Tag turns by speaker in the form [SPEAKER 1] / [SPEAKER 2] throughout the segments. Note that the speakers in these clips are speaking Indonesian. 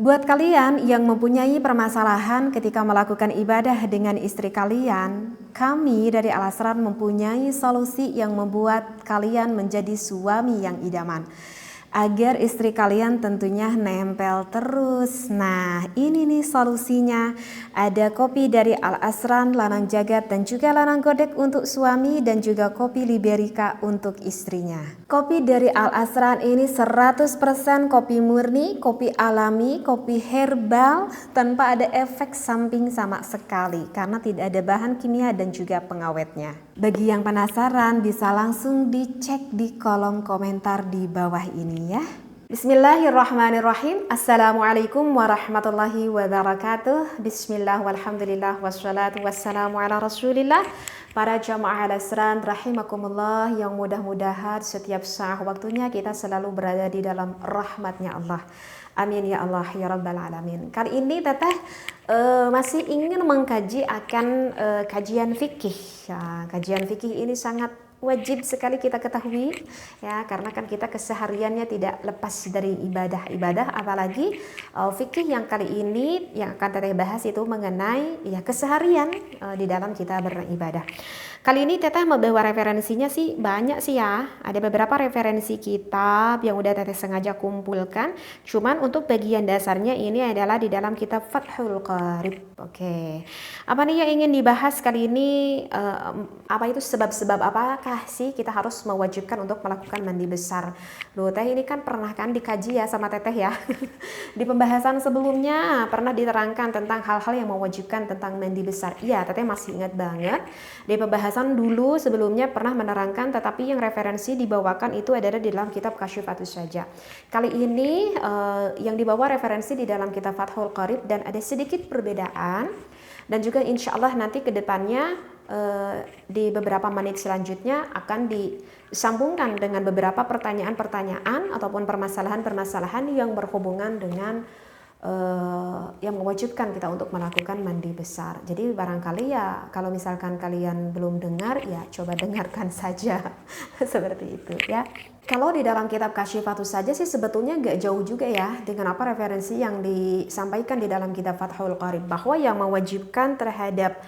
[SPEAKER 1] Buat kalian yang mempunyai permasalahan ketika melakukan ibadah dengan istri kalian, kami dari Al Asrar mempunyai solusi yang membuat kalian menjadi suami yang idaman. Agar istri kalian tentunya nempel terus. Nah, ini nih solusinya. Ada kopi dari Al Asran, Lanang Jagat dan juga Lanang Godek untuk suami dan juga kopi Liberica untuk istrinya. Kopi dari Al Asran ini 100% kopi murni, kopi alami, kopi herbal tanpa ada efek samping sama sekali karena tidak ada bahan kimia dan juga pengawetnya. Bagi yang penasaran bisa langsung dicek di kolom komentar di bawah ini ya. Bismillahirrahmanirrahim. Assalamualaikum warahmatullahi wabarakatuh. Bismillah walhamdulillah wassalatu wassalamu ala rasulillah. Para jamaah Al Asran rahimakumullah, yang mudah-mudahan setiap saat waktunya kita selalu berada di dalam rahmatnya Allah. Amin ya Allah ya rabbal alamin. Kali ini Teteh masih ingin mengkaji akan kajian fikih. Ya, kajian fikih ini sangat wajib sekali kita ketahui ya, karena kan kita kesehariannya tidak lepas dari ibadah-ibadah, apalagi fikih yang kali ini yang akan Teteh bahas itu mengenai ya keseharian di dalam kita beribadah. Kali ini Teteh membawa referensinya sih banyak sih ya. Ada beberapa referensi kitab yang udah Teteh sengaja kumpulkan. Cuman untuk bagian dasarnya ini adalah di dalam kitab Fathul Qarib. Oke. Apa nih yang ingin dibahas kali ini? Apa itu sebab-sebab apakah sih kita harus mewajibkan untuk melakukan mandi besar? Loh, Teh ini kan pernah kan dikaji ya sama Teteh ya. Di pembahasan sebelumnya pernah diterangkan tentang hal-hal yang mewajibkan tentang mandi besar. Iya, Teteh masih ingat banget. Di pembahasan dulu sebelumnya pernah menerangkan, tetapi yang referensi dibawakan itu adalah di dalam kitab Kasyifatus Saja. Kali ini yang dibawa referensi di dalam kitab Fathul Qarib dan ada sedikit perbedaan, dan juga insya Allah nanti ke depannya di beberapa menit selanjutnya akan disambungkan dengan beberapa pertanyaan-pertanyaan ataupun permasalahan-permasalahan yang berhubungan dengan yang mewajibkan kita untuk melakukan mandi besar. Jadi barangkali ya kalau misalkan kalian belum dengar ya coba dengarkan saja. Seperti itu ya. Kalau di dalam kitab Kasyifatus Saja sih sebetulnya gak jauh juga ya dengan apa referensi yang disampaikan di dalam kitab Fathul Qarib, bahwa yang mewajibkan terhadap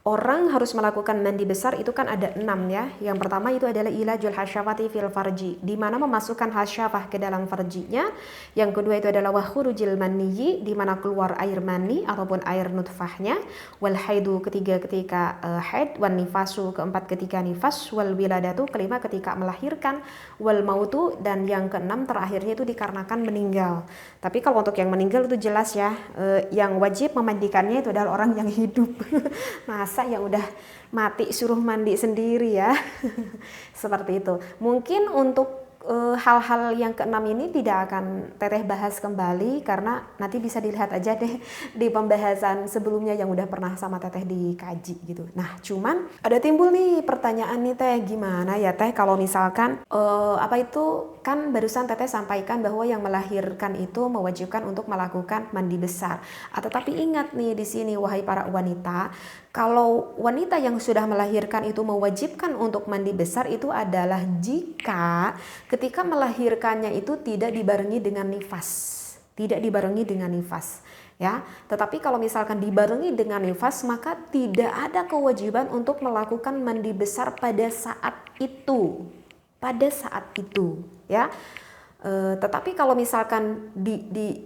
[SPEAKER 1] orang harus melakukan mandi besar itu kan ada 6 ya. Yang pertama itu adalah ilajul hasyafati fil farji, di mana memasukkan hasyafah ke dalam farjinya. Yang kedua itu adalah wa khurujil maniyyi, di mana keluar air mani ataupun air nutfahnya. Wal haidu, ketiga ketika haid. Wan nifasu, keempat ketika nifas. Wal wiladatu, kelima ketika melahirkan. Wal mautu, dan yang keenam terakhirnya itu dikarenakan meninggal. Tapi kalau untuk yang meninggal itu jelas ya, yang wajib memandikannya itu adalah orang yang hidup. Masa yang udah mati suruh mandi sendiri ya. Seperti itu. Mungkin untuk hal-hal yang keenam ini tidak akan Teteh bahas kembali karena nanti bisa dilihat aja deh di pembahasan sebelumnya yang udah pernah sama Teteh dikaji gitu. Nah, cuman ada timbul nih pertanyaan nih Teh, gimana ya Teh kalau misalkan apa itu kan barusan Teteh sampaikan bahwa yang melahirkan itu mewajibkan untuk melakukan mandi besar. Tetapi ingat nih di sini wahai para wanita, kalau wanita yang sudah melahirkan itu mewajibkan untuk mandi besar itu adalah jika ketika melahirkannya itu tidak dibarengi dengan nifas. Tidak dibarengi dengan nifas. Ya, tetapi kalau misalkan dibarengi dengan nifas maka tidak ada kewajiban untuk melakukan mandi besar pada saat itu. Pada saat itu, ya. Tetapi kalau misalkan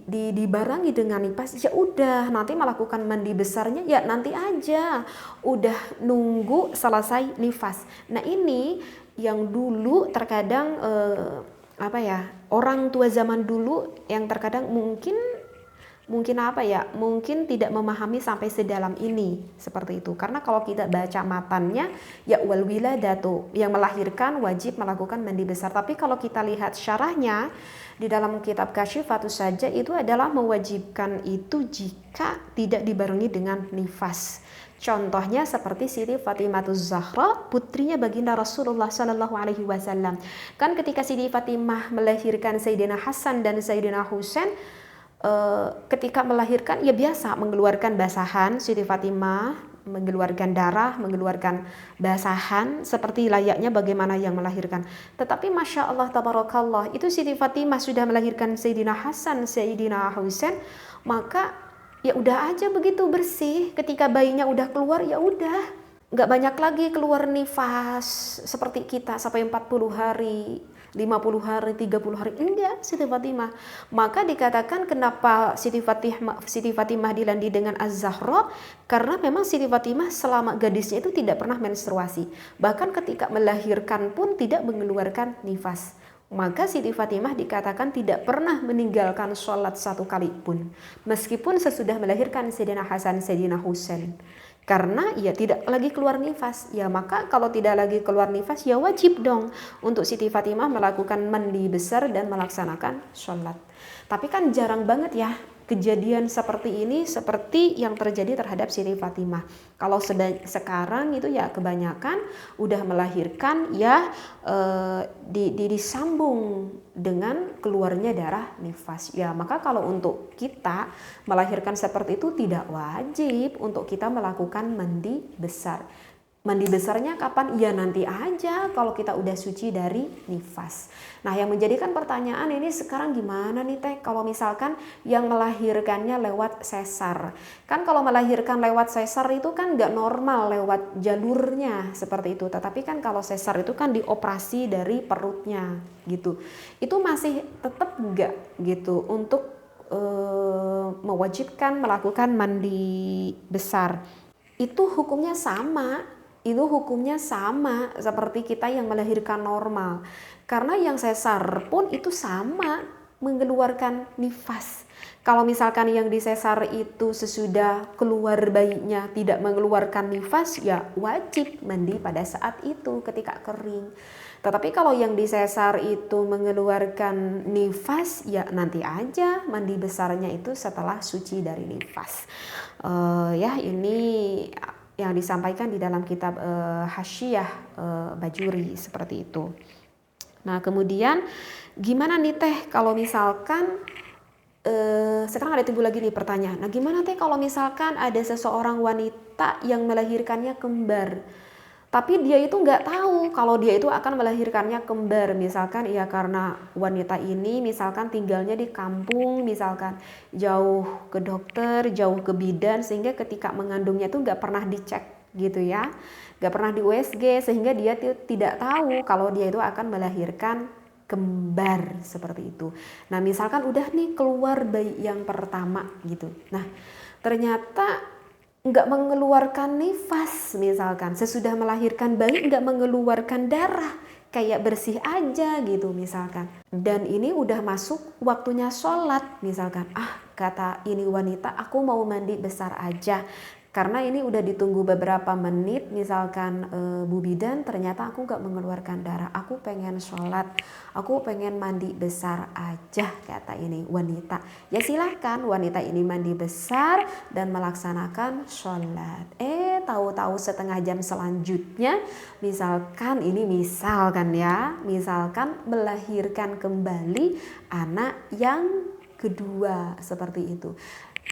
[SPEAKER 1] dibarengi dengan nifas, ya udah nanti melakukan mandi besarnya ya nanti aja, udah nunggu selesai nifas. Nah ini yang dulu terkadang apa ya, orang tua zaman dulu yang terkadang mungkin apa ya, mungkin tidak memahami sampai sedalam ini seperti itu. Karena kalau kita baca matannya ya wal wiladatu, yang melahirkan wajib melakukan mandi besar. Tapi kalau kita lihat syarahnya di dalam kitab Kasyifatus Saja itu adalah mewajibkan itu jika tidak dibarengi dengan nifas. Contohnya seperti Siti Fatimatuz Zahra, putrinya baginda Rasulullah Sallallahu Alaihi Wasallam. Kan ketika Siti Fatimah melahirkan Sayyidina Hasan dan Sayyidina Husain, ketika melahirkan ya biasa mengeluarkan basahan Siti Fatimah mengeluarkan darah, mengeluarkan basahan seperti layaknya bagaimana yang melahirkan. Tetapi Masya Allah tabarakallah, itu Siti Fatimah sudah melahirkan Sayyidina Hasan, Sayyidina Husain, maka ya udah aja begitu bersih. Ketika bayinya udah keluar ya udah, nggak banyak lagi keluar nifas seperti kita sampai 40 hari, 50 hari, 30 hari. Enggak, Siti Fatimah. Maka dikatakan kenapa Siti Fatimah dilandi dengan Az-Zahra, karena memang Siti Fatimah selama gadisnya itu tidak pernah menstruasi. Bahkan ketika melahirkan pun tidak mengeluarkan nifas. Maka Siti Fatimah dikatakan tidak pernah meninggalkan sholat satu kali pun, meskipun sesudah melahirkan Sayyidina Hasan, Sayyidina Husain. Karena ya tidak lagi keluar nifas, ya maka kalau tidak lagi keluar nifas ya wajib dong untuk Siti Fatimah melakukan mandi besar dan melaksanakan sholat. Tapi kan jarang banget ya kejadian seperti ini, seperti yang terjadi terhadap Siti Fatimah. Kalau sekarang itu ya kebanyakan udah melahirkan ya disambung dengan keluarnya darah nifas. Ya maka kalau untuk kita melahirkan seperti itu tidak wajib untuk kita melakukan mandi besar. Mandi besarnya kapan? Ya nanti aja kalau kita udah suci dari nifas. Nah yang menjadikan pertanyaan ini sekarang gimana nih Teh kalau misalkan yang melahirkannya lewat sesar. Kan kalau melahirkan lewat sesar itu kan gak normal lewat jalurnya seperti itu. Tetapi kan kalau sesar itu kan dioperasi dari perutnya gitu. Itu masih tetap gak gitu untuk mewajibkan melakukan mandi besar. Itu hukumnya sama. Itu hukumnya sama seperti kita yang melahirkan normal. Karena yang sesar pun itu sama mengeluarkan nifas. Kalau misalkan yang di sesar itu sesudah keluar bayinya tidak mengeluarkan nifas, ya wajib mandi pada saat itu ketika kering. Tetapi kalau yang di sesar itu mengeluarkan nifas, ya nanti aja mandi besarnya itu setelah suci dari nifas. Ya ini yang disampaikan di dalam kitab Hasyiah Bajuri seperti itu. Nah kemudian gimana nih Teh kalau misalkan sekarang ada timbul lagi nih pertanyaan. Nah gimana Teh kalau misalkan ada seseorang wanita yang melahirkannya kembar, tapi dia itu nggak tahu kalau dia itu akan melahirkannya kembar. Misalkan ya karena wanita ini misalkan tinggalnya di kampung, misalkan jauh ke dokter, jauh ke bidan, sehingga ketika mengandungnya itu nggak pernah dicek gitu ya, nggak pernah di USG, sehingga dia tidak tahu kalau dia itu akan melahirkan kembar seperti itu. Nah misalkan udah nih keluar bayi yang pertama gitu, nah ternyata nggak mengeluarkan nifas, misalkan sesudah melahirkan bayi nggak mengeluarkan darah, kayak bersih aja gitu misalkan, dan ini udah masuk waktunya sholat misalkan, kata ini wanita aku mau mandi besar aja karena ini udah ditunggu beberapa menit misalkan Bu Bidan, ternyata aku gak mengeluarkan darah, aku pengen sholat, aku pengen mandi besar aja kata ini wanita. Ya silahkan wanita ini mandi besar dan melaksanakan sholat. Tahu-tahu setengah jam selanjutnya misalkan melahirkan kembali anak yang kedua seperti itu.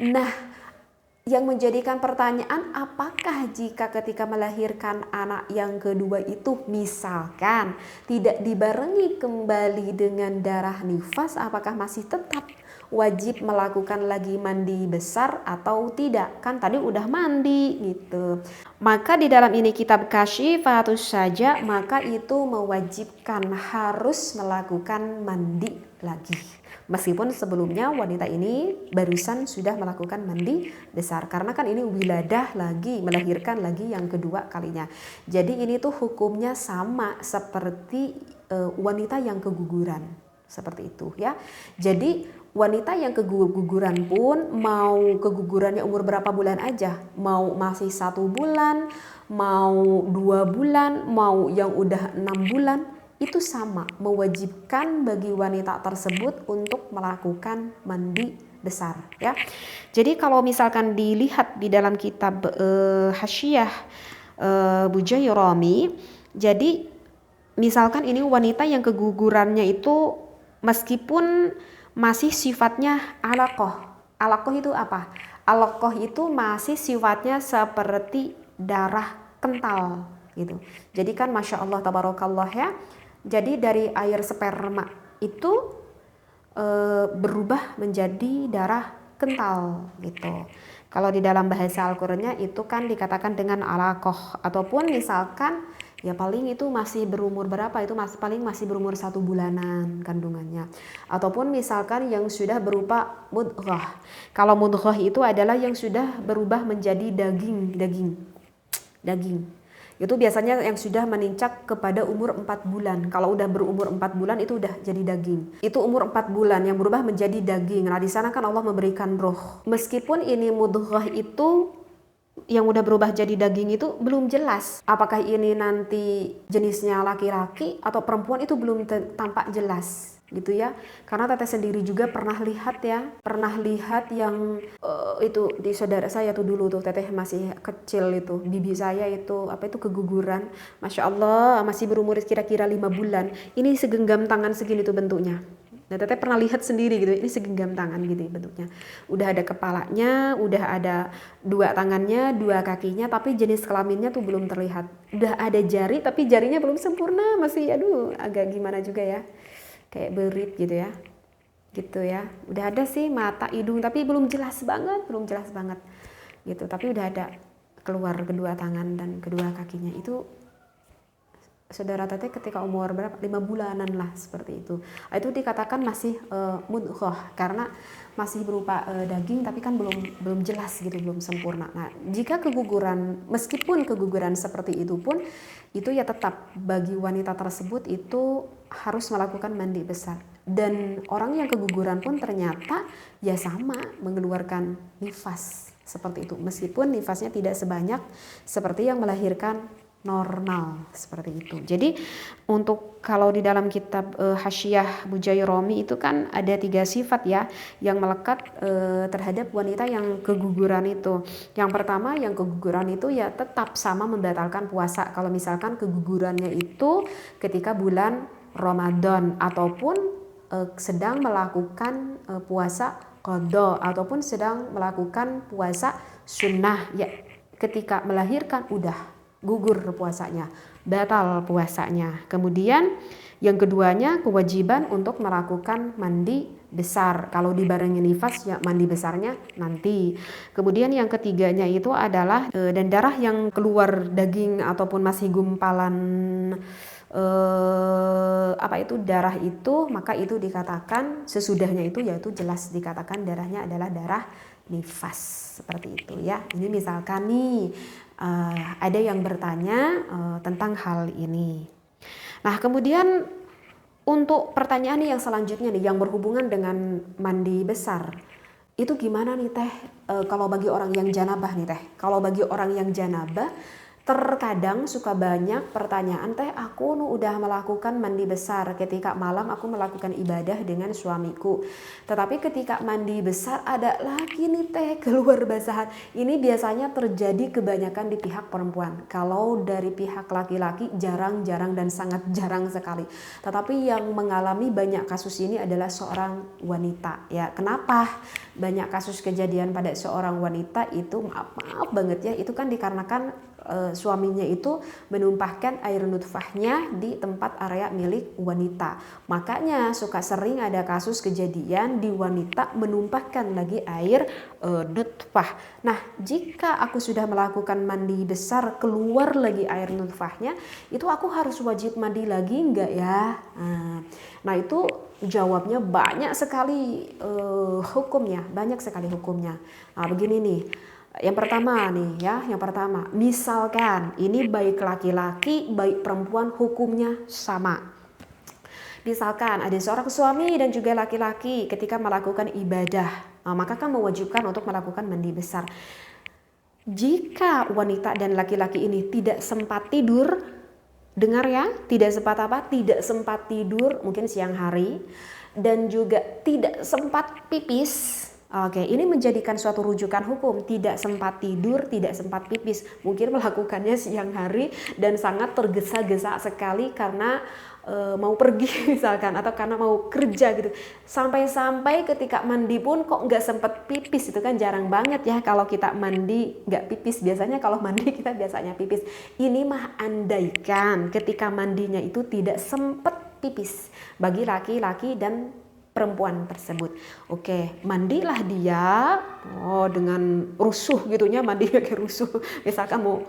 [SPEAKER 1] Nah yang menjadikan pertanyaan, apakah jika ketika melahirkan anak yang kedua itu misalkan tidak dibarengi kembali dengan darah nifas, apakah masih tetap wajib melakukan lagi mandi besar atau tidak? Kan tadi udah mandi gitu. Maka di dalam ini kitab Kasyifatus saja, maka itu mewajibkan harus melakukan mandi lagi. Meskipun sebelumnya wanita ini barusan sudah melakukan mandi besar, karena kan ini wiladah lagi, melahirkan lagi yang kedua kalinya. Jadi ini tuh hukumnya sama seperti wanita yang keguguran seperti itu ya. Jadi wanita yang keguguran pun mau kegugurannya umur berapa bulan aja, mau masih 1 bulan, mau 2 bulan, mau yang udah 6 bulan, itu sama mewajibkan bagi wanita tersebut untuk melakukan mandi besar ya. Jadi kalau misalkan dilihat di dalam kitab Hasyiah Bujairami, jadi misalkan ini wanita yang kegugurannya itu meskipun masih sifatnya alaqah. Alaqah itu apa? Alaqah itu masih sifatnya seperti darah kental gitu. Jadi kan Masya Allah tabarakallah ya. Jadi dari air sperma itu berubah menjadi darah kental gitu. Kalau di dalam bahasa Al-Qur'annya itu kan dikatakan dengan alaqah, ataupun misalkan ya paling itu masih berumur berapa, itu paling masih berumur 1 bulanan kandungannya, ataupun misalkan yang sudah berupa mudghah. Kalau mudghah itu adalah yang sudah berubah menjadi daging. Itu biasanya yang sudah menincak kepada umur 4 bulan. Kalau udah berumur 4 bulan itu udah jadi daging. Itu umur 4 bulan yang berubah menjadi daging. Nah di sana kan Allah memberikan roh. Meskipun ini mudghah itu yang udah berubah jadi daging itu belum jelas. Apakah ini nanti jenisnya laki-laki atau perempuan itu belum tampak jelas gitu ya. Karena teteh sendiri juga pernah lihat yang itu di saudara saya tuh dulu tuh, teteh masih kecil itu, bibi saya itu keguguran, Masya Allah masih berumur kira-kira 5 bulan, ini segenggam tangan segini tuh bentuknya. Nah teteh pernah lihat sendiri gitu, ini segenggam tangan gitu bentuknya, udah ada kepalanya, udah ada 2 tangannya, 2 kakinya, tapi jenis kelaminnya tuh belum terlihat. Udah ada jari tapi jarinya belum sempurna, masih agak gimana juga ya, kayak berit gitu ya. Udah ada sih mata, hidung, tapi belum jelas banget gitu. Tapi udah ada keluar kedua tangan dan kedua kakinya. Itu saudara teteh ketika umur berapa? 5 bulanan lah seperti itu. Itu dikatakan masih mudghah karena masih berupa daging, tapi kan belum jelas gitu, belum sempurna. Nah, jika meskipun keguguran seperti itu pun, itu ya tetap bagi wanita tersebut itu harus melakukan mandi besar. Dan orang yang keguguran pun ternyata ya sama mengeluarkan nifas seperti itu, meskipun nifasnya tidak sebanyak seperti yang melahirkan normal seperti itu. Jadi untuk kalau di dalam kitab Hasyiah Bujairromi itu kan ada 3 sifat ya yang melekat terhadap wanita yang keguguran itu. Yang pertama, yang keguguran itu ya tetap sama membatalkan puasa kalau misalkan kegugurannya itu ketika bulan Ramadan ataupun sedang melakukan puasa qadha ataupun sedang melakukan puasa sunnah ya, ketika melahirkan udah gugur puasanya, batal puasanya. Kemudian yang keduanya kewajiban untuk melakukan mandi besar. Kalau dibarengi nifas ya mandi besarnya nanti. Kemudian yang ketiganya itu adalah dan darah yang keluar daging ataupun masih gumpalan darah itu, maka itu dikatakan sesudahnya itu yaitu jelas dikatakan darahnya adalah darah nifas seperti itu ya. Ini misalkan nih ada yang bertanya tentang hal ini. Nah kemudian untuk pertanyaan nih yang selanjutnya nih yang berhubungan dengan mandi besar, itu gimana nih teh kalau bagi orang yang janabah nih teh? Kalau bagi orang yang janabah terkadang suka banyak pertanyaan, teh aku udah melakukan mandi besar ketika malam aku melakukan ibadah dengan suamiku, tetapi ketika mandi besar ada lagi nih teh keluar basahan. Ini biasanya terjadi kebanyakan di pihak perempuan. Kalau dari pihak laki-laki jarang-jarang dan sangat jarang sekali. Tetapi yang mengalami banyak kasus ini adalah seorang wanita ya. Kenapa banyak kasus kejadian pada seorang wanita itu? Maaf banget ya, itu kan dikarenakan suaminya itu menumpahkan air nutfahnya di tempat area milik wanita. Makanya suka sering ada kasus kejadian di wanita menumpahkan lagi air nutfah. Nah, jika aku sudah melakukan mandi besar keluar lagi air nutfahnya, itu aku harus wajib mandi lagi enggak ya? Nah, itu jawabnya banyak sekali hukumnya, Nah, begini nih. Yang pertama, misalkan ini baik laki-laki, baik perempuan hukumnya sama. Misalkan ada seorang suami dan juga laki-laki ketika melakukan ibadah, maka kan mewajibkan untuk melakukan mandi besar. Jika wanita dan laki-laki ini tidak sempat tidur, dengar ya, tidak sempat tidur mungkin siang hari, dan juga tidak sempat pipis. Oke, ini menjadikan suatu rujukan hukum, tidak sempat tidur, tidak sempat pipis. Mungkin melakukannya siang hari dan sangat tergesa-gesa sekali karena mau pergi misalkan, atau karena mau kerja gitu. Sampai-sampai ketika mandi pun kok nggak sempet pipis, itu kan jarang banget ya kalau kita mandi nggak pipis. Biasanya kalau mandi kita biasanya pipis. Ini mah andaikan ketika mandinya itu tidak sempet pipis bagi laki-laki dan perempuan tersebut. Oke, mandilah dia dengan rusuh gitunya, mandi kayak rusuh. Misalkan mau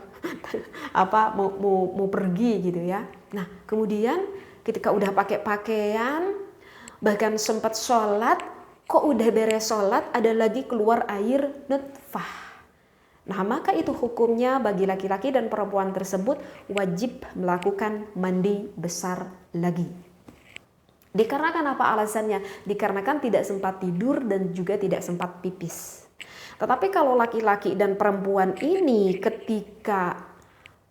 [SPEAKER 1] mau pergi gitu ya. Nah, kemudian ketika udah pakai pakaian, bahkan sempat sholat, kok udah beres sholat ada lagi keluar air nutfah. Nah, maka itu hukumnya bagi laki-laki dan perempuan tersebut wajib melakukan mandi besar lagi. Dikarenakan apa alasannya? Dikarenakan tidak sempat tidur dan juga tidak sempat pipis. Tetapi kalau laki-laki dan perempuan ini ketika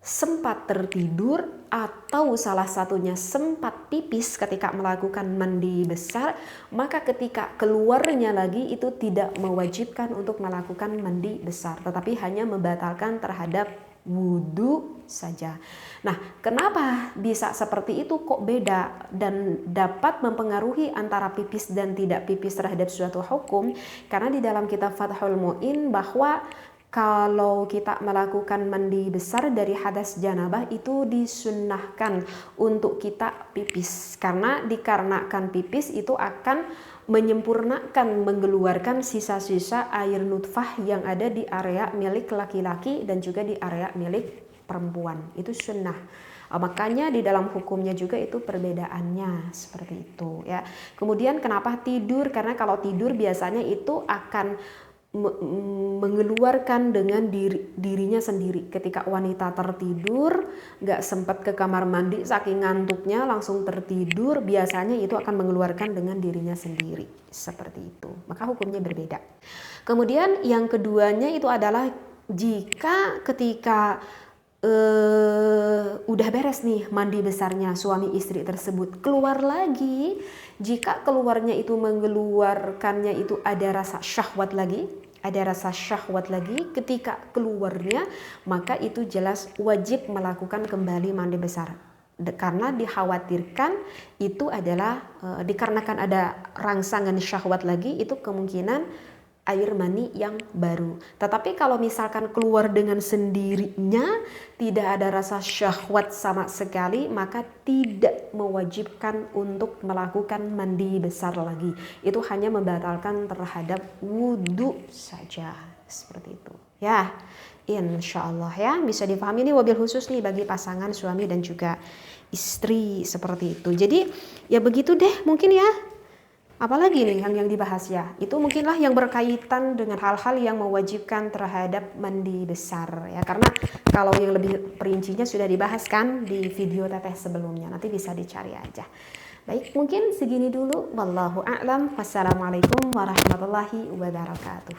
[SPEAKER 1] sempat tertidur atau salah satunya sempat pipis ketika melakukan mandi besar, maka ketika keluarnya lagi itu tidak mewajibkan untuk melakukan mandi besar, tetapi hanya membatalkan terhadap wudhu saja. Nah, kenapa bisa seperti itu, kok beda dan dapat mempengaruhi antara pipis dan tidak pipis terhadap suatu hukum? Karena di dalam kitab Fathul Mu'in bahwa kalau kita melakukan mandi besar dari hadas janabah itu disunnahkan untuk kita pipis, karena dikarenakan pipis itu akan menyempurnakan, mengeluarkan sisa-sisa air nutfah yang ada di area milik laki-laki dan juga di area milik perempuan. Itu sunnah. Makanya di dalam hukumnya juga itu perbedaannya seperti itu ya. Kemudian kenapa tidur? Karena kalau tidur biasanya itu akan mengeluarkan dengan dirinya sendiri. Ketika wanita tertidur, gak sempat ke kamar mandi, saking ngantuknya langsung tertidur, biasanya itu akan mengeluarkan dengan dirinya sendiri. Seperti itu. Maka hukumnya berbeda. Kemudian yang keduanya itu adalah jika ketika udah beres nih mandi besarnya suami istri tersebut, keluar lagi, jika keluarnya itu mengeluarkannya itu ada rasa syahwat lagi, ketika keluarnya maka itu jelas wajib melakukan kembali mandi besar, karena dikhawatirkan itu adalah dikarenakan ada rangsangan syahwat lagi, itu kemungkinan air mani yang baru. Tetapi kalau misalkan keluar dengan sendirinya, tidak ada rasa syahwat sama sekali, maka tidak mewajibkan untuk melakukan mandi besar lagi. Itu hanya membatalkan terhadap wudhu saja. Seperti itu ya, insya Allah ya, bisa dipahami. Ini wabil khusus nih bagi pasangan suami dan juga istri seperti itu. Jadi ya begitu deh mungkin ya. Apalagi nih yang dibahas ya, itu mungkinlah yang berkaitan dengan hal-hal yang mewajibkan terhadap mandi besar ya, karena kalau yang lebih perincinya sudah dibahas kan di video teteh sebelumnya, nanti bisa dicari aja. Baik, mungkin segini dulu. Wallahu a'lam. Wassalamualaikum warahmatullahi wabarakatuh.